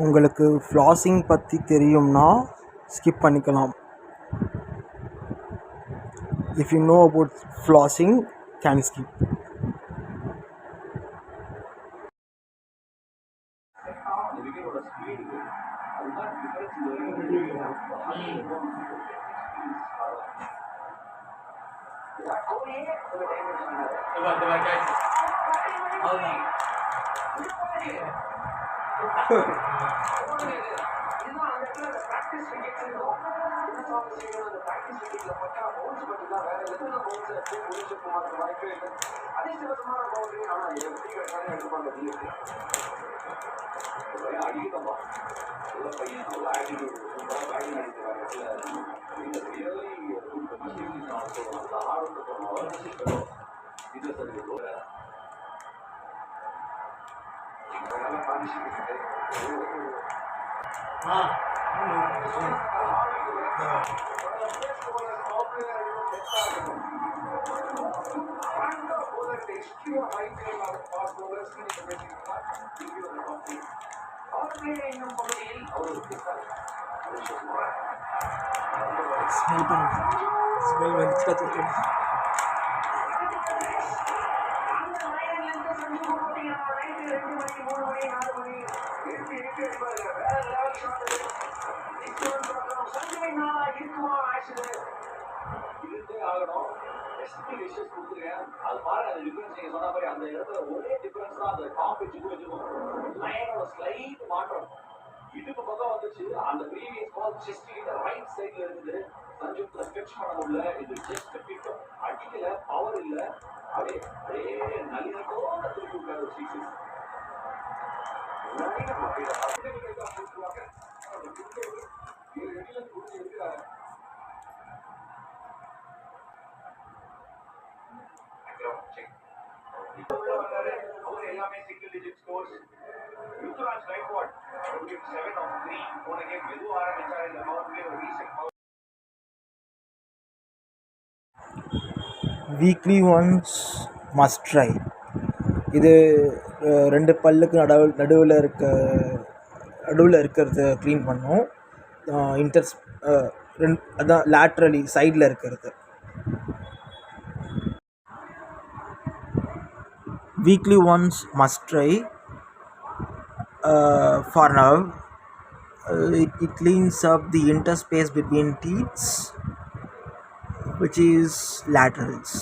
உங்களுக்கு ஃப்ளாசிங் பற்றி தெரியும்னா ஸ்கிப் பண்ணிக்கலாம். If you know about flossing, can skip. Smell வந்துச்சு. இதுக்கு பக்கம் வந்துச்சு அந்த ப்ரீவியஸ் பால் ஜஸ்ட் இந்த ரைட் சைடுல இருந்து சஞ்சுக்கு ஸ்ட்ரெச் பண்ண முடியல. இது ஜஸ்ட் பிக் அடிக்கல, பவர் இல்ல, அப்படியே நலினத்தோட திருப்பி விட்டாரு சிக்ஸ். அவர் எல்லாமே single digit scores. Ruturaj Gaikwad 7 of 3 போன கேம் மெதுவா ஆரம்பிச்சாரு. இந்த பவர்ல ஒரு recent weekly once must try. இது 2 பல்லுக்கு நடுவில் இருக்கிறது க்ளீன் பண்ணும். அதான் லேட்ரலி சைடில் இருக்கிறது. Weekly once must try. For now, it cleans up the interspace between teeth, which is laterals.